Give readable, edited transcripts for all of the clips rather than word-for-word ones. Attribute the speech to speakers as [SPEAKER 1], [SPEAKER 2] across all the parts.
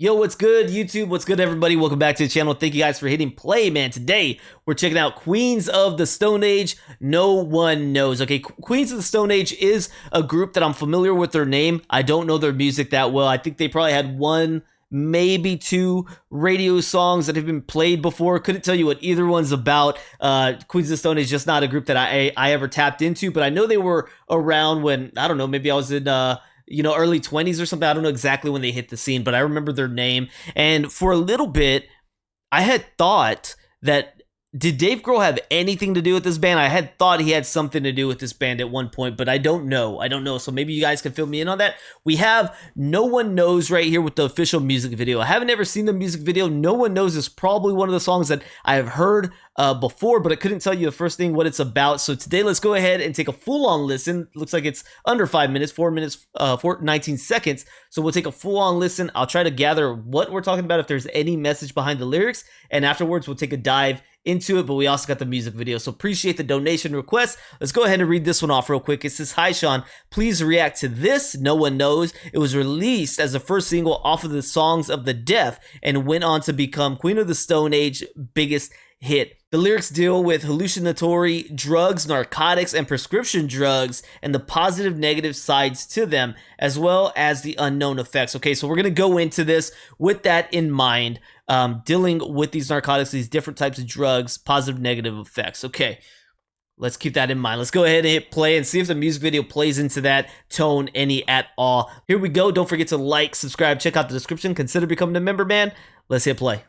[SPEAKER 1] Yo, what's good, YouTube? What's good, everybody? Welcome back to the channel. Thank you guys for hitting play, man. Today, we're checking out Queens of the Stone Age. No one knows. Okay, Queens of the Stone Age is a group that I'm familiar with their name. I don't know their music that well. I think they probably had one, maybe two radio songs that have been played before. Couldn't tell you what either one's about. Queens of the Stone Age is just not a group that I ever tapped into, but I know they were around when, I don't know, maybe I was in early 20s or something. I don't know exactly when they hit the scene, but I remember their name. And for a little bit, I had thought that, did Dave Grohl have anything to do with this band? I had thought he had something to do with this band at one point, but I don't know. So maybe you guys can fill me in on that. We have No One Knows right here with the official music video. I haven't ever seen the music video. No One Knows is probably one of the songs that I have heard before, but I couldn't tell you the first thing what it's about. So today, let's go ahead and take a full-on listen. Looks like it's under 5 minutes, 4 minutes, 19 seconds. So we'll take a full-on listen. I'll try to gather what we're talking about, if there's any message behind the lyrics, and afterwards we'll take a dive into it, but we also got the music video. So appreciate the donation request. Let's go ahead and read this one off real quick. It says, "Hi Sean, please react to this. No One Knows. It was released as the first single off of the Songs of the Deaf and went on to become Queen of the Stone Age biggest hit. The lyrics deal with hallucinatory drugs, narcotics, and prescription drugs, and the positive, negative sides to them, as well as the unknown effects." Okay, so we're going to go into this with that in mind, dealing with these narcotics, these different types of drugs, positive, negative effects. Okay, let's keep that in mind. Let's go ahead and hit play and see if the music video plays into that tone any at all. Here we go. Don't forget to like, subscribe, check out the description, consider becoming a member, man. Let's hit play.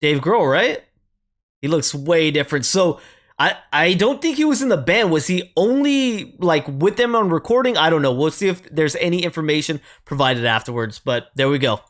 [SPEAKER 1] Dave Grohl, right? He looks way different. So I don't think he was in the band. Was he only like with them on recording? I don't know. We'll see if there's any information provided afterwards, but there we go.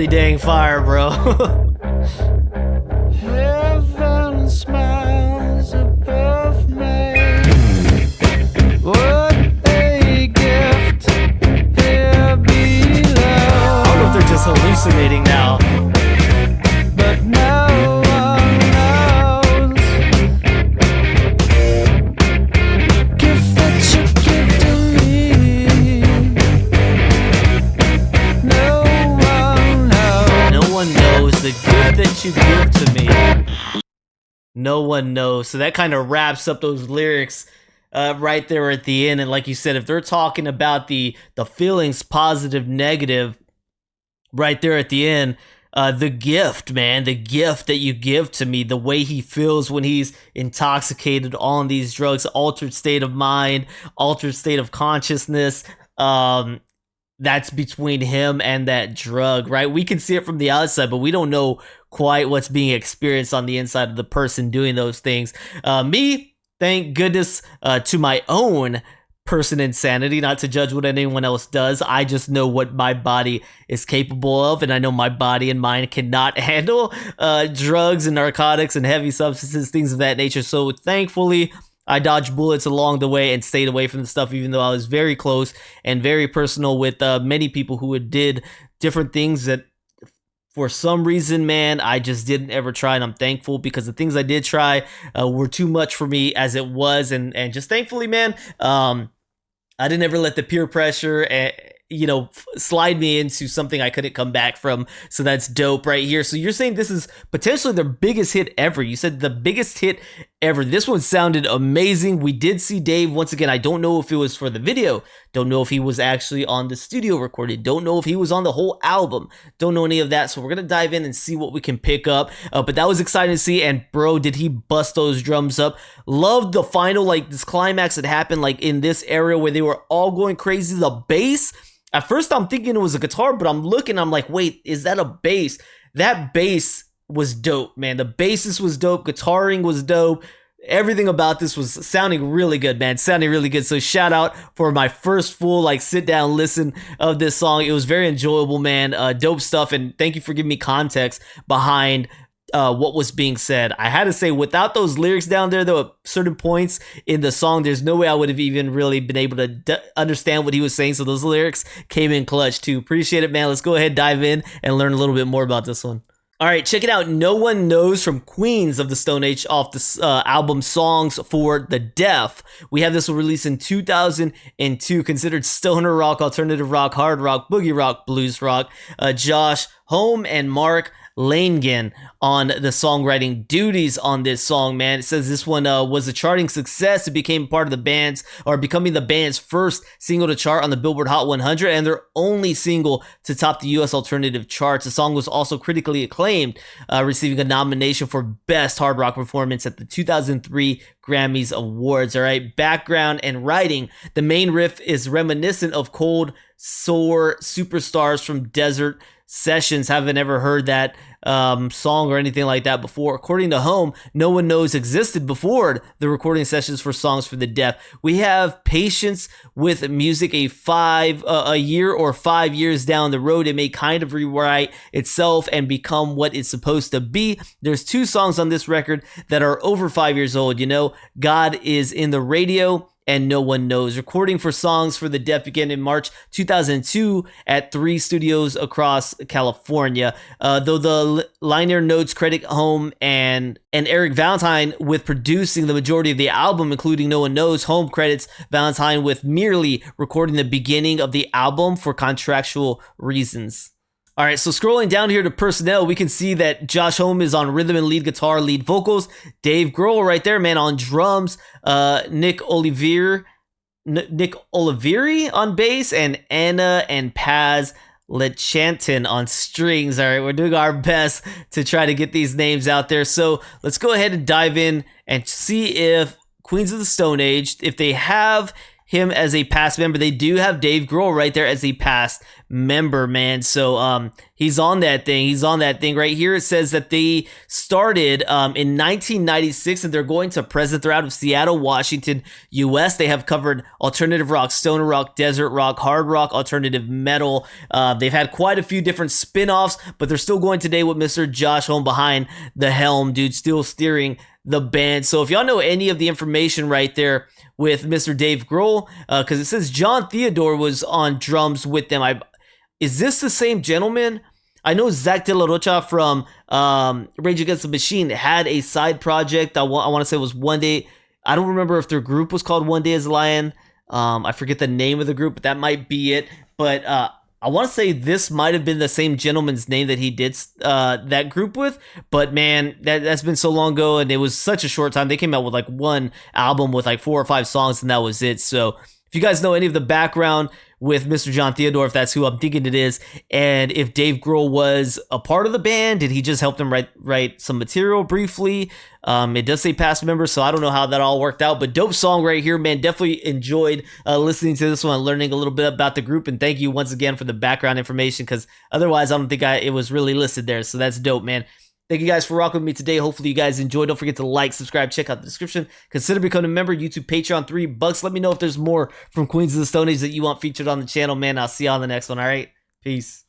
[SPEAKER 1] pretty dang fire, bro.
[SPEAKER 2] Heaven smiles above me. What a gift here below.
[SPEAKER 1] I don't know if they're just hallucinating now.
[SPEAKER 2] But no one knows. Gift that you give to me. No one knows.
[SPEAKER 1] No one knows the gift that you give to me. No one knows. So that kind of wraps up those lyrics right there at the end. And like you said, if they're talking about the feelings, positive, negative, right there at the end, the gift, man, the gift that you give to me, the way he feels when he's intoxicated on these drugs, altered state of mind, altered state of consciousness, that's between him and that drug, right? We can see it from the outside, but we don't know quite what's being experienced on the inside of the person doing those things. Me, thank goodness, to my own person insanity, not to judge what anyone else does. I just know what my body is capable of, and I know my body and mind cannot handle drugs and narcotics and heavy substances, things of that nature. So thankfully, I dodged bullets along the way and stayed away from the stuff, even though I was very close and very personal with many people who did different things that for some reason, man, I just didn't ever try, and I'm thankful because the things I did try were too much for me as it was, and just thankfully, man, I didn't ever let the peer pressure slide me into something I couldn't come back from. So that's dope right here. So you're saying this is potentially their biggest hit ever. You said the biggest hit ever. This one sounded amazing. We did see Dave once again. I don't know if it was for the video. Don't know if he was actually on the studio recorded. Don't know if he was on the whole album. Don't know any of that. So we're going to dive in and see what we can pick up. But that was exciting to see. And bro, did he bust those drums up. Loved the final, like this climax that happened like in this area where they were all going crazy. The bass. At first, I'm thinking it was a guitar, but I'm looking, I'm like, wait, is that a bass? That bass was dope, man. The bassist was dope. Guitaring was dope. Everything about this was sounding really good, man. Sounding really good. So shout out for my first full, like, sit down listen of this song. It was very enjoyable, man. Dope stuff. And thank you for giving me context behind what was being said. I had to say, without those lyrics down there, though, at certain points in the song, there's no way I would have even really been able to understand what he was saying. So those lyrics came in clutch too. Appreciate it, man. Let's go ahead, dive in, and learn a little bit more about this one. All right, check it out. No One Knows from Queens of the Stone Age off the album Songs for the Deaf. We have this one released in 2002, considered stoner rock, alternative rock, hard rock, boogie rock, blues rock. Josh Homme and Mark Langen on the songwriting duties on this song, man. It says this one was a charting success. It became part of the band's, or becoming the band's first single to chart on the Billboard Hot 100 and their only single to top the US alternative charts. The song was also critically acclaimed, receiving a nomination for Best Hard Rock Performance at the 2003 Grammys Awards. All right, background and writing. The main riff is reminiscent of Cold Sore Superstars from Desert Sessions. Haven't ever heard that song or anything like that before. According to Home, No One Knows existed before the recording sessions for Songs for the Deaf. We have patience with music. A year or 5 years down the road, it may kind of rewrite itself and become what it's supposed to be. There's 2 songs on this record that are over 5 years old. You know, God is in the Radio and No One Knows. Recording for Songs for the Deaf began in March 2002 at 3 studios across California. Though the liner notes credit Home and Eric Valentine with producing the majority of the album, including No One Knows, Home credits Valentine with merely recording the beginning of the album for contractual reasons. All right, so scrolling down here to personnel, we can see that Josh Homme is on rhythm and lead guitar, lead vocals. Dave Grohl right there, man, on drums. Nick Oliveri on bass, and Anna and Paz Lechantin on strings. All right, we're doing our best to try to get these names out there. So let's go ahead and dive in and see if Queens of the Stone Age, if they have him as a past member. They do have Dave Grohl right there as a past member, man. So he's on that thing. He's on that thing right here. It says that they started in 1996 and they're going to present. They're out of Seattle, Washington, US. They have covered alternative rock, stoner rock, desert rock, hard rock, alternative metal. They've had quite a few different spin-offs, but they're still going today with Mr. Josh Holm behind the helm, dude, still steering the band. So if y'all know any of the information right there with Mr. Dave Grohl, because it says John Theodore was on drums with them. Is this the same gentleman? I know Zach De La Rocha from Rage Against the Machine had a side project. I want to say it was One Day. I don't remember if their group was called One Day as a Lion. I forget the name of the group, but that might be it. But I want to say this might have been the same gentleman's name that he did that group with, but man, that's been so long ago, and it was such a short time. They came out with like one album with like 4 or 5 songs, and that was it. So if you guys know any of the background with Mr. John Theodore, if that's who I'm thinking it is, and if Dave Grohl was a part of the band, did he just help them write some material briefly? It does say past member, so I don't know how that all worked out, but dope song right here, man. Definitely enjoyed listening to this one, learning a little bit about the group, and thank you once again for the background information, because otherwise I don't think it was really listed there, so that's dope, man. Thank you guys for rocking with me today. Hopefully you guys enjoyed. Don't forget to like, subscribe, check out the description. Consider becoming a member. YouTube, Patreon, $3. Let me know if there's more from Queens of the Stone Age that you want featured on the channel, man. I'll see you on the next one. All right, peace.